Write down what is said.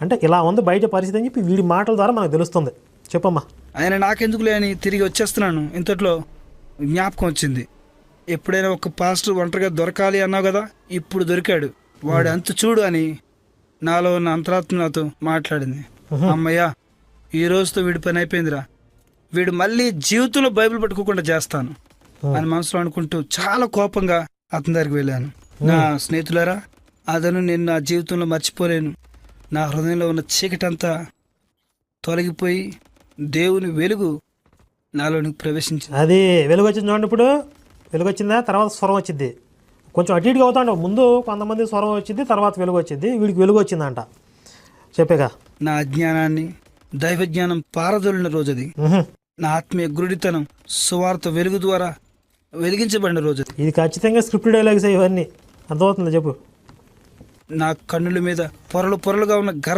అంటే ఇలా ఉంది బయట పరిస్థితి అని చెప్పి వీడి మాటల ద్వారా మనకు తెలుస్తుంది. చెప్పమ్మా. ఆయన నాకెందుకులే అని తిరిగి వచ్చేస్తున్నాను. ఇంతట్లో జ్ఞాపకం వచ్చింది, ఎప్పుడైనా ఒక పాస్టర్ ఒంటరిగా దొరకాలి అన్నావు కదా, ఇప్పుడు దొరికాడు, వాడు అంత చూడు అని నాలో ఉన్న అంతరాత్మ నాతో మాట్లాడింది. అమ్మయ్యా, ఈ రోజుతో వీడి పని అయిపోయిందిరా, వీడు మళ్ళీ జీవితంలో బైబిల్ పట్టుకోకుండా చేస్తాను అని మనసులో అనుకుంటూ చాలా కోపంగా అతని దగ్గరికి వెళ్ళాను. నా స్నేహితులారా, అతను నేను నా జీవితంలో మర్చిపోలేను. నా హృదయంలో ఉన్న చీకటంతా తొలగిపోయి దేవుని వెలుగు నాలోనికి ప్రవేశించింది. అది వెలుగు వచ్చింది చూడండి. ఇప్పుడు వెలుగు వచ్చిందా, తర్వాత స్వరం వచ్చింది. కొంచెం అటు ఇటుగా అవుతాడు. ముందు కొంతమంది స్వరం వచ్చింది, తర్వాత వెలుగు వచ్చింది. వీడికి వెలుగు వచ్చిందంట. చెప్పేగా నా అజ్ఞానాన్ని దైవజ్ఞానం పారదోలిన రోజు అది. నా ఆత్మీయ గురుడితనం సువార్త వెలుగు ద్వారా వెలిగించబడిన రోజు అది. ఇది ఖచ్చితంగా స్క్రిప్ట్ డైలాగ్స్ ఇవన్నీ. అర్థమవుతుందా చెప్పు. నా కన్నుల మీద పొరలు పొరలుగా ఉన్న